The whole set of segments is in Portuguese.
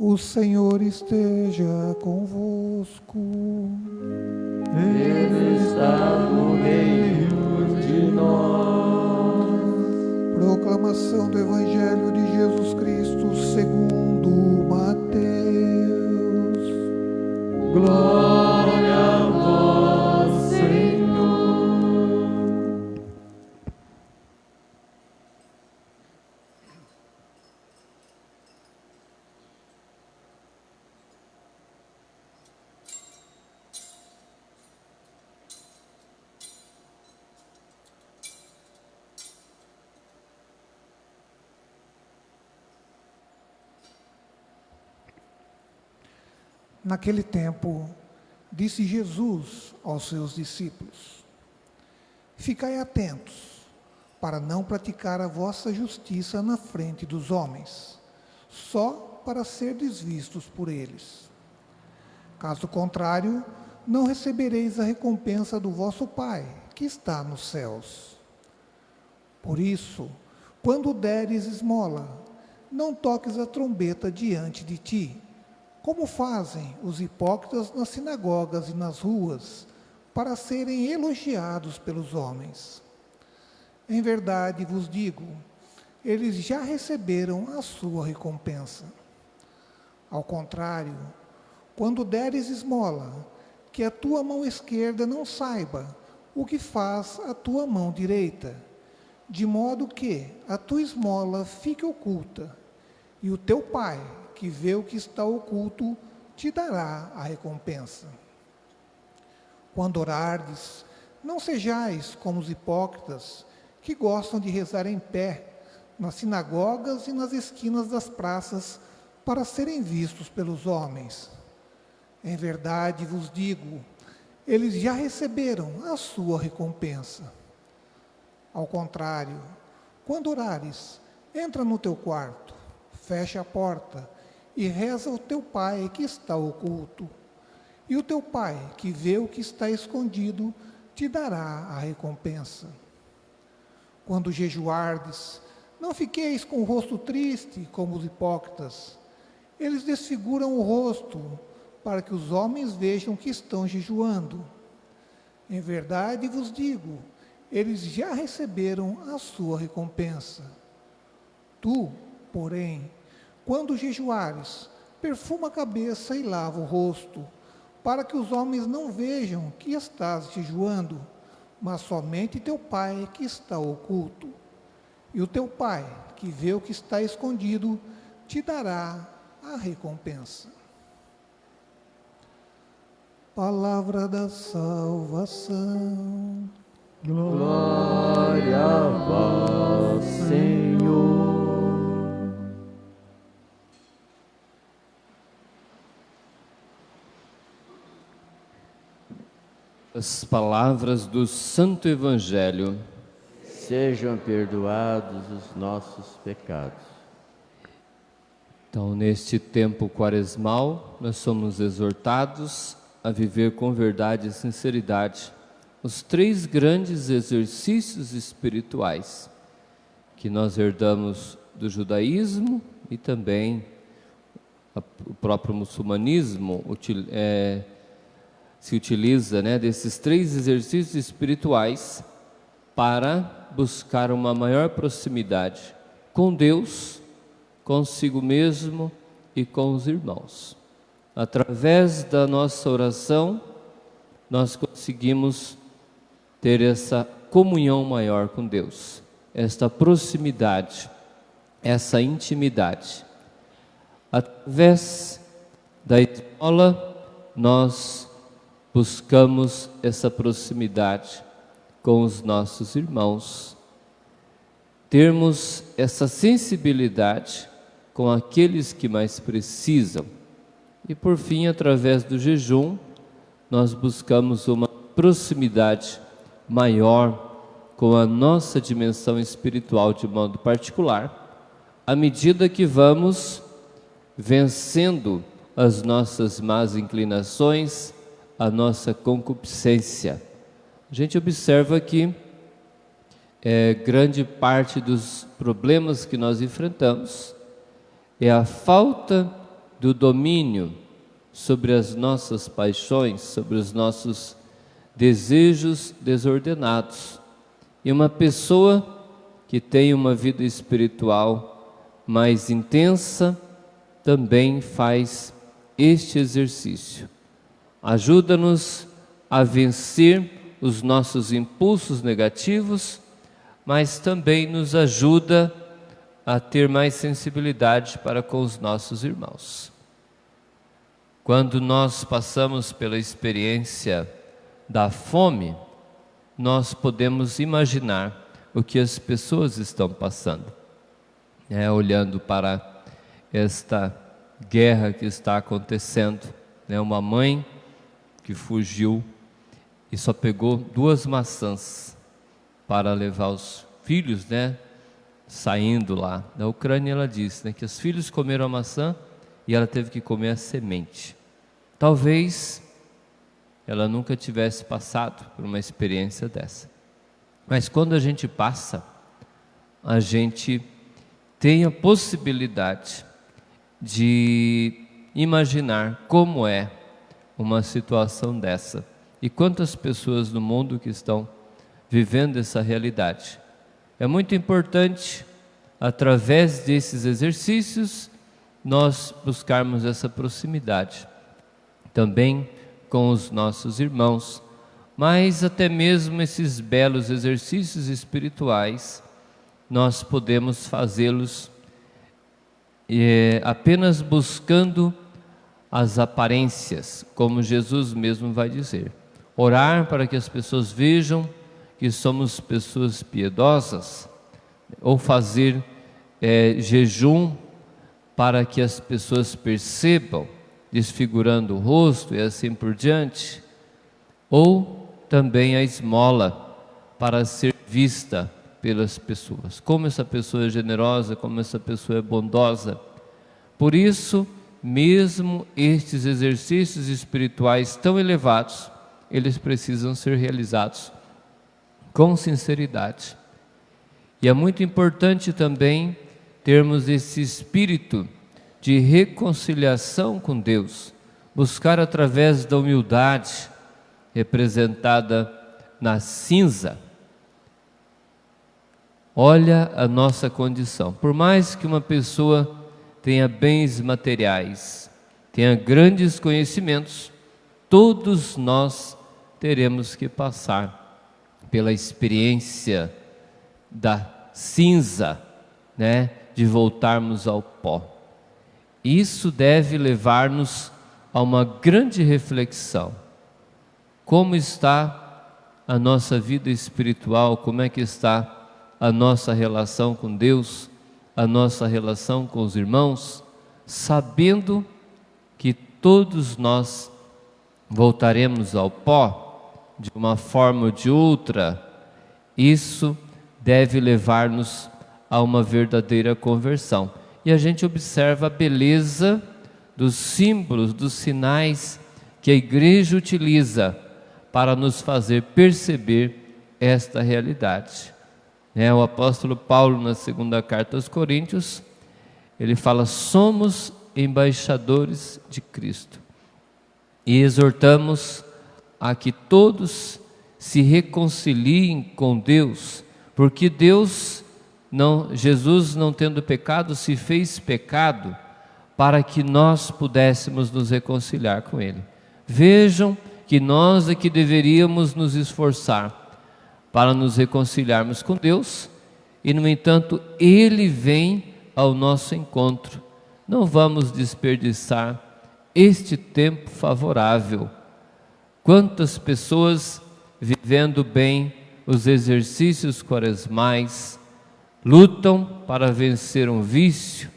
O Senhor esteja convosco. Ele está no meio de nós. Proclamação do Evangelho de Jesus Cristo segundo Mateus. Glória a vós, Senhor. Naquele tempo, disse Jesus aos seus discípulos: Ficai atentos, para não praticar a vossa justiça na frente dos homens, só para serdes vistos por eles. Caso contrário, não recebereis a recompensa do vosso Pai, que está nos céus. Por isso, quando deres esmola, não toques a trombeta diante de ti, como fazem os hipócritas nas sinagogas e nas ruas, para serem elogiados pelos homens. Em verdade vos digo, eles já receberam a sua recompensa. Ao contrário, quando deres esmola, que a tua mão esquerda não saiba o que faz a tua mão direita, de modo que a tua esmola fique oculta, e o teu Pai, que vê o que está oculto, te dará a recompensa. Quando orardes, não sejais como os hipócritas, que gostam de rezar em pé, nas sinagogas e nas esquinas das praças, para serem vistos pelos homens. Em verdade vos digo, eles já receberam a sua recompensa. Ao contrário, quando orares, entra no teu quarto, fecha a porta, e reza ao teu Pai que está oculto. E o teu Pai, que vê o que está escondido, te dará a recompensa. Quando jejuardes, não fiqueis com o rosto triste, como os hipócritas. Eles desfiguram o rosto, para que os homens vejam que estão jejuando. Em verdade vos digo, eles já receberam a sua recompensa. Tu, porém, quando jejuares, perfuma a cabeça e lava o rosto, para que os homens não vejam que estás jejuando, mas somente teu Pai que está oculto. E o teu Pai, que vê o que está escondido, te dará a recompensa. Palavra da salvação. Glória a vós, Senhor. As palavras do Santo Evangelho. Sejam perdoados os nossos pecados. Então, neste tempo quaresmal, nós somos exortados a viver com verdade e sinceridade os três grandes exercícios espirituais que nós herdamos do judaísmo e também o próprio muçulmanismo se utiliza, desses três exercícios espirituais para buscar uma maior proximidade com Deus, consigo mesmo e com os irmãos. Através da nossa oração, nós conseguimos ter essa comunhão maior com Deus, esta proximidade, essa intimidade. Através da esmola, nós buscamos essa proximidade com os nossos irmãos, termos essa sensibilidade com aqueles que mais precisam. E por fim, através do jejum, nós buscamos uma proximidade maior com a nossa dimensão espiritual de modo particular, à medida que vamos vencendo as nossas más inclinações, a nossa concupiscência. A gente observa que grande parte dos problemas que nós enfrentamos é a falta do domínio sobre as nossas paixões, sobre os nossos desejos desordenados. E uma pessoa que tem uma vida espiritual mais intensa também faz este exercício. Ajuda-nos a vencer os nossos impulsos negativos, mas também nos ajuda a ter mais sensibilidade para com os nossos irmãos. Quando nós passamos pela experiência da fome, nós podemos imaginar o que as pessoas estão passando, olhando para esta guerra que está acontecendo, uma mãe que fugiu e só pegou 2 maçãs para levar os filhos, saindo lá da Ucrânia. Ela disse que os filhos comeram a maçã e ela teve que comer a semente. Talvez ela nunca tivesse passado por uma experiência dessa, mas quando a gente passa, a gente tem a possibilidade de imaginar como é uma situação dessa e quantas pessoas no mundo que estão vivendo essa realidade. É muito importante, através desses exercícios, nós buscarmos essa proximidade também com os nossos irmãos, mas até mesmo esses belos exercícios espirituais nós podemos fazê-los apenas buscando as aparências, como Jesus mesmo vai dizer. Orar para que as pessoas vejam que somos pessoas piedosas, ou fazer jejum para que as pessoas percebam, desfigurando o rosto e assim por diante, ou também a esmola para ser vista pelas pessoas, como essa pessoa é generosa, como essa pessoa é bondosa. Por isso, mesmo estes exercícios espirituais tão elevados, eles precisam ser realizados com sinceridade. E é muito importante também termos esse espírito de reconciliação com Deus, buscar através da humildade, representada na cinza. Olha a nossa condição. Por mais que uma pessoa tenha bens materiais, tenha grandes conhecimentos, todos nós teremos que passar pela experiência da cinza, de voltarmos ao pó. Isso deve levar-nos a uma grande reflexão. Como está a nossa vida espiritual? Como é que está a nossa relação com Deus, a nossa relação com os irmãos, sabendo que todos nós voltaremos ao pó de uma forma ou de outra? Isso deve levar-nos a uma verdadeira conversão. E a gente observa a beleza dos símbolos, dos sinais que a igreja utiliza para nos fazer perceber esta realidade. O apóstolo Paulo, na segunda carta aos Coríntios, ele fala: somos embaixadores de Cristo e exortamos a que todos se reconciliem com Deus, porque Jesus, não tendo pecado, se fez pecado para que nós pudéssemos nos reconciliar com Ele. Vejam que nós é que deveríamos nos esforçar para nos reconciliarmos com Deus, e no entanto Ele vem ao nosso encontro. Não vamos desperdiçar este tempo favorável. Quantas pessoas vivendo bem os exercícios quaresmais lutam para vencer um vício,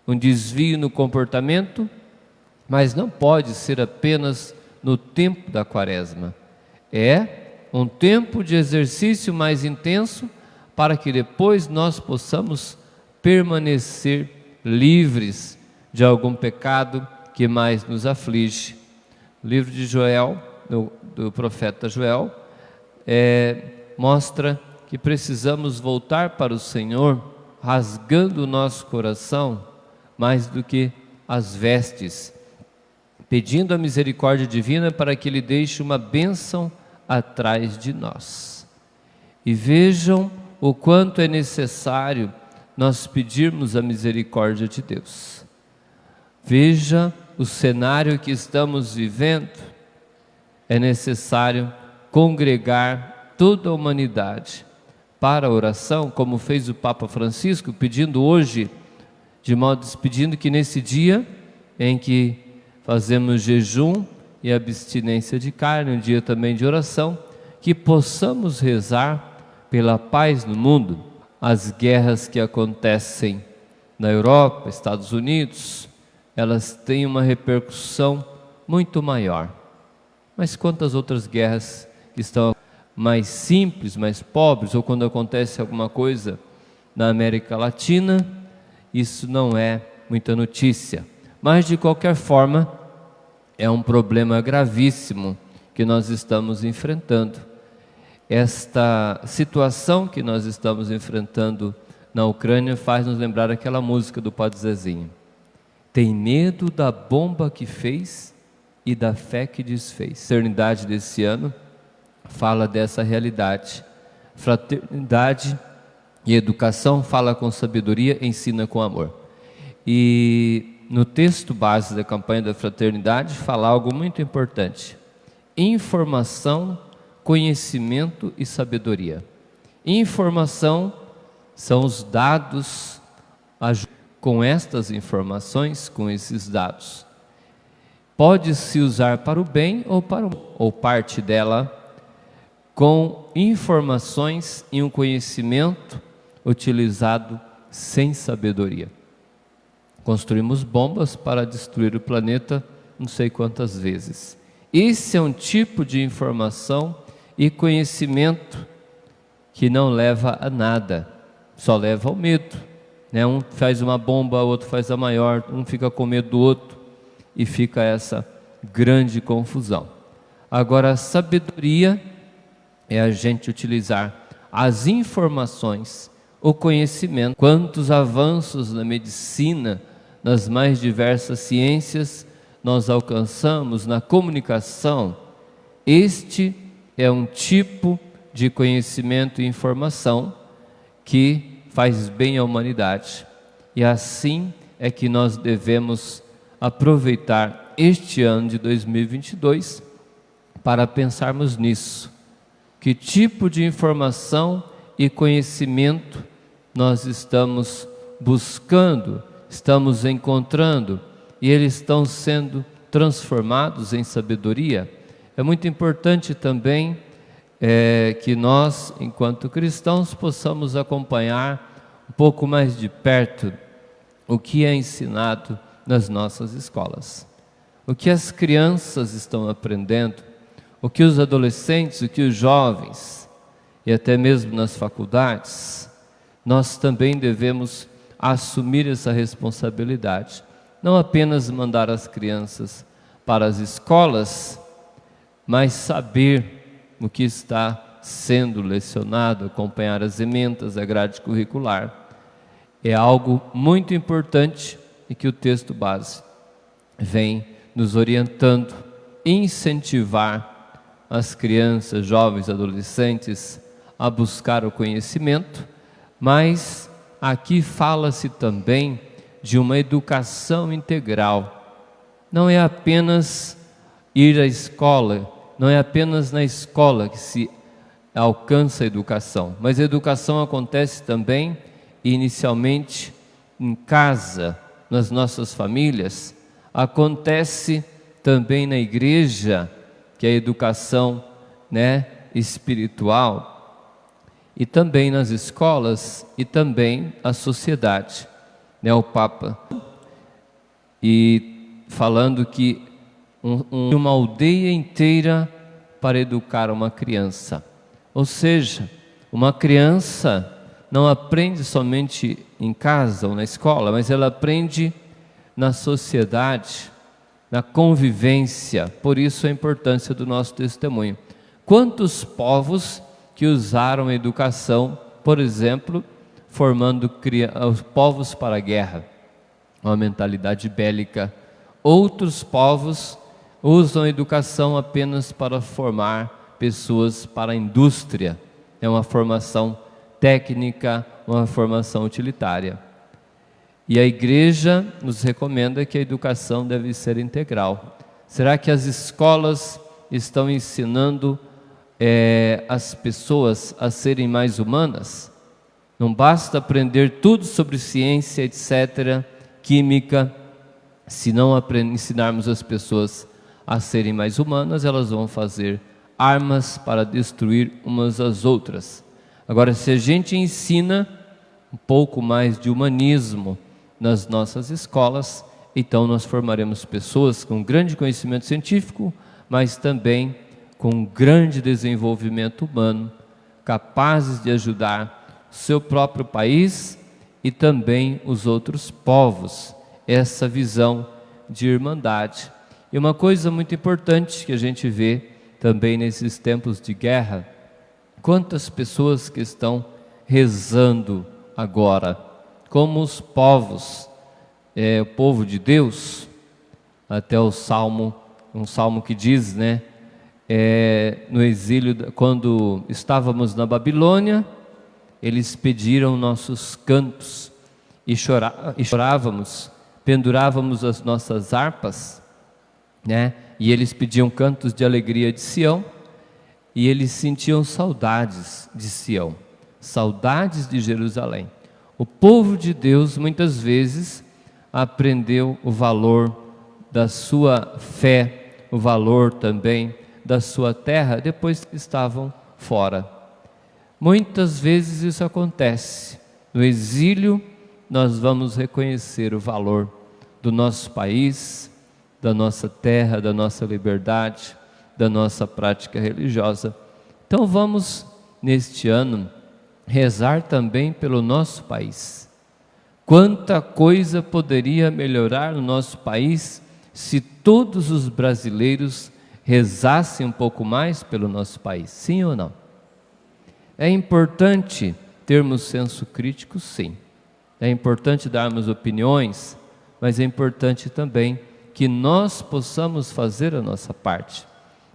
um desvio no comportamento, mas não pode ser apenas no tempo da quaresma. É um tempo de exercício mais intenso para que depois nós possamos permanecer livres de algum pecado que mais nos aflige. O livro de Joel, do profeta Joel, mostra que precisamos voltar para o Senhor, rasgando o nosso coração, mais do que as vestes, pedindo a misericórdia divina para que Ele deixe uma bênção atrás de nós. E vejam o quanto é necessário nós pedirmos a misericórdia de Deus. Veja o cenário que estamos vivendo. É necessário congregar toda a humanidade para a oração, como fez o Papa Francisco, pedindo hoje, pedindo que nesse dia em que fazemos jejum e abstinência de carne, um dia também de oração, que possamos rezar pela paz no mundo. As guerras que acontecem na Europa, Estados Unidos, elas têm uma repercussão muito maior. Mas quantas outras guerras que estão mais simples, mais pobres, ou quando acontece alguma coisa na América Latina, isso não é muita notícia. Mas de qualquer forma, é um problema gravíssimo que nós estamos enfrentando. Esta situação que nós estamos enfrentando na Ucrânia faz nos lembrar aquela música do Padre Zezinho. Tem medo da bomba que fez e da fé que desfez. A Fraternidade desse ano fala dessa realidade. Fraternidade e educação fala com sabedoria, ensina com amor. E no texto base da campanha da Fraternidade fala algo muito importante: informação, conhecimento e sabedoria. Informação são os dados. Com estas informações, com esses dados, pode-se usar para o bem ou parte dela, com informações e um conhecimento utilizado sem sabedoria. Construímos bombas para destruir o planeta não sei quantas vezes. Esse é um tipo de informação e conhecimento que não leva a nada, só leva ao medo. Um faz uma bomba, o outro faz a maior, um fica com medo do outro e fica essa grande confusão. Agora, a sabedoria é a gente utilizar as informações, o conhecimento. Quantos avanços na medicina, nas mais diversas ciências nós alcançamos, na comunicação. Este é um tipo de conhecimento e informação que faz bem à humanidade. E assim é que nós devemos aproveitar este ano de 2022 para pensarmos nisso. Que tipo de informação e conhecimento nós estamos buscando, estamos encontrando, e eles estão sendo transformados em sabedoria? É muito importante também que nós, enquanto cristãos, possamos acompanhar um pouco mais de perto o que é ensinado nas nossas escolas, o que as crianças estão aprendendo, o que os adolescentes, o que os jovens, e até mesmo nas faculdades. Nós também devemos assumir essa responsabilidade, não apenas mandar as crianças para as escolas, mas saber o que está sendo lecionado, acompanhar as emendas, a grade curricular. É algo muito importante e que o texto base vem nos orientando, incentivar as crianças, jovens, adolescentes a buscar o conhecimento, mas aqui fala-se também de uma educação integral. Não é apenas ir à escola, não é apenas na escola que se alcança a educação, mas a educação acontece também, inicialmente, em casa, nas nossas famílias, acontece também na igreja, que é a educação, espiritual, e também nas escolas, e também a sociedade, o Papa, e falando que uma aldeia inteira para educar uma criança. Ou seja, uma criança não aprende somente em casa ou na escola, mas ela aprende na sociedade, na convivência. Por isso a importância do nosso testemunho. Quantos povos que usaram a educação, por exemplo, formando os povos para a guerra. uma mentalidade bélica. Outros povos usam a educação apenas para formar pessoas para a indústria. É uma formação técnica, uma formação utilitária. E a Igreja nos recomenda que a educação deve ser integral. Será que as escolas estão ensinando as pessoas a serem mais humanas? Não basta aprender tudo sobre ciência, etc., química. Se não ensinarmos as pessoas a serem mais humanas, elas vão fazer armas para destruir umas às outras. Agora, se a gente ensina um pouco mais de humanismo nas nossas escolas, então nós formaremos pessoas com grande conhecimento científico, mas também com grande desenvolvimento humano, capazes de ajudar o seu próprio país e também os outros povos. Essa visão de irmandade. E uma coisa muito importante que a gente vê também nesses tempos de guerra, quantas pessoas que estão rezando agora, como os povos, o povo de Deus, até o salmo, um salmo que diz, né, no exílio, quando estávamos na Babilônia, eles pediram nossos cantos e chorávamos, pendurávamos as nossas harpas, né? E eles pediam cantos de alegria de Sião, e eles sentiam saudades de Sião, saudades de Jerusalém. O povo de Deus muitas vezes aprendeu o valor da sua fé, o valor também da sua terra, depois que estavam fora. Muitas vezes isso acontece. No exílio, nós vamos reconhecer o valor do nosso país, da nossa terra, da nossa liberdade, da nossa prática religiosa. Então vamos, neste ano, rezar também pelo nosso país. Quanta coisa poderia melhorar no nosso país se todos os brasileiros rezassem um pouco mais pelo nosso país, sim ou não? É importante termos senso crítico, sim. É importante darmos opiniões, mas é importante também que nós possamos fazer a nossa parte.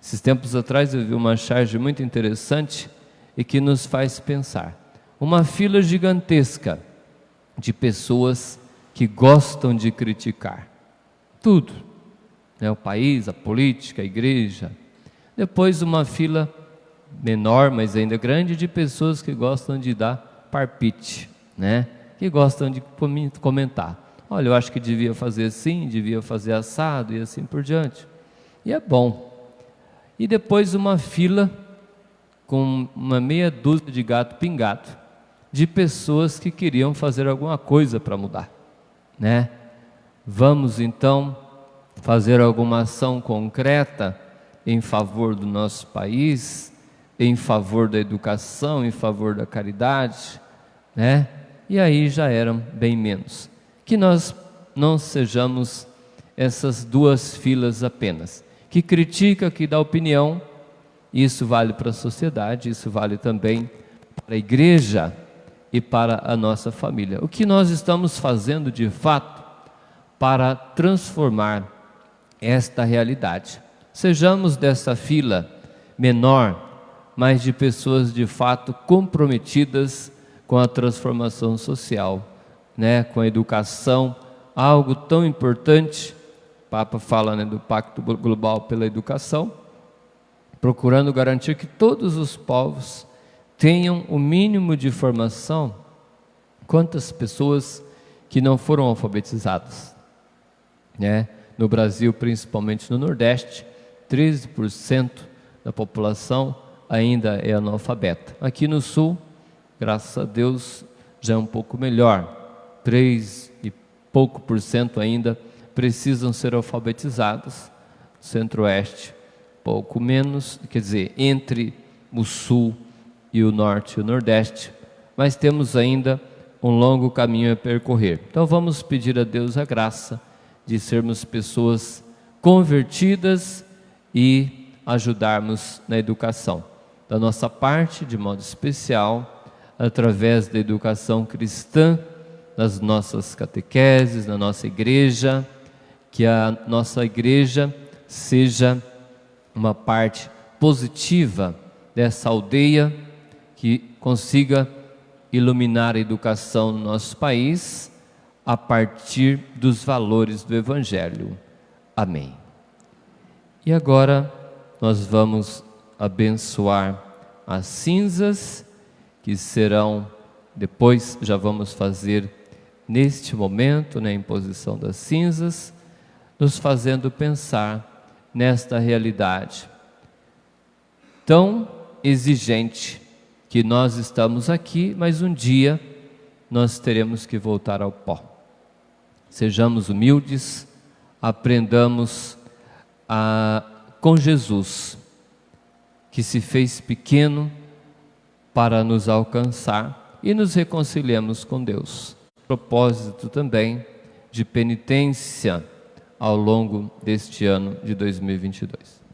Esses tempos atrás eu vi uma charge muito interessante e que nos faz pensar. Uma fila gigantesca de pessoas que gostam de criticar tudo, né? O país, a política, a igreja. Depois uma fila menor, mas ainda grande, de pessoas que gostam de dar palpite, né? Que gostam de comentar. Olha, eu acho que devia fazer assim, devia fazer assado e assim por diante. E é bom. E depois uma fila com uma meia dúzia de gato pingado, de pessoas que queriam fazer alguma coisa para mudar, né? Vamos então fazer alguma ação concreta em favor do nosso país, em favor da educação, em favor da caridade, né? E aí já eram bem menos. Que nós não sejamos essas duas filas apenas, que critica, que dá opinião. Isso vale para a sociedade, isso vale também para a igreja e para a nossa família. O que nós estamos fazendo de fato para transformar esta realidade? Sejamos dessa fila menor, mas de pessoas de fato comprometidas com a transformação social, né? Com a educação, algo tão importante. O Papa fala, né, do Pacto Global pela Educação, procurando garantir que todos os povos tenham o mínimo de formação. Quantas pessoas que não foram alfabetizadas, né? No Brasil, principalmente no Nordeste, 13% da população ainda é analfabeta. Aqui no Sul, graças a Deus, já é um pouco melhor. 3 e pouco por cento ainda precisam ser alfabetizados. Centro-Oeste, pouco menos, quer dizer, entre o Sul e o Norte e o Nordeste, mas temos ainda um longo caminho a percorrer. Então vamos pedir a Deus a graça de sermos pessoas convertidas e ajudarmos na educação. Da nossa parte, de modo especial, através da educação cristã, nas nossas catequeses, na nossa igreja, que a nossa igreja seja uma parte positiva dessa aldeia, que consiga iluminar a educação no nosso país a partir dos valores do Evangelho. Amém. E agora nós vamos abençoar as cinzas, que serão, depois já vamos fazer neste momento, na imposição das cinzas, nos fazendo pensar nesta realidade tão exigente, que nós estamos aqui, mas um dia nós teremos que voltar ao pó. Sejamos humildes, aprendamos com Jesus, que se fez pequeno para nos alcançar, e nos reconciliemos com Deus. Propósito também de penitência ao longo deste ano de 2022.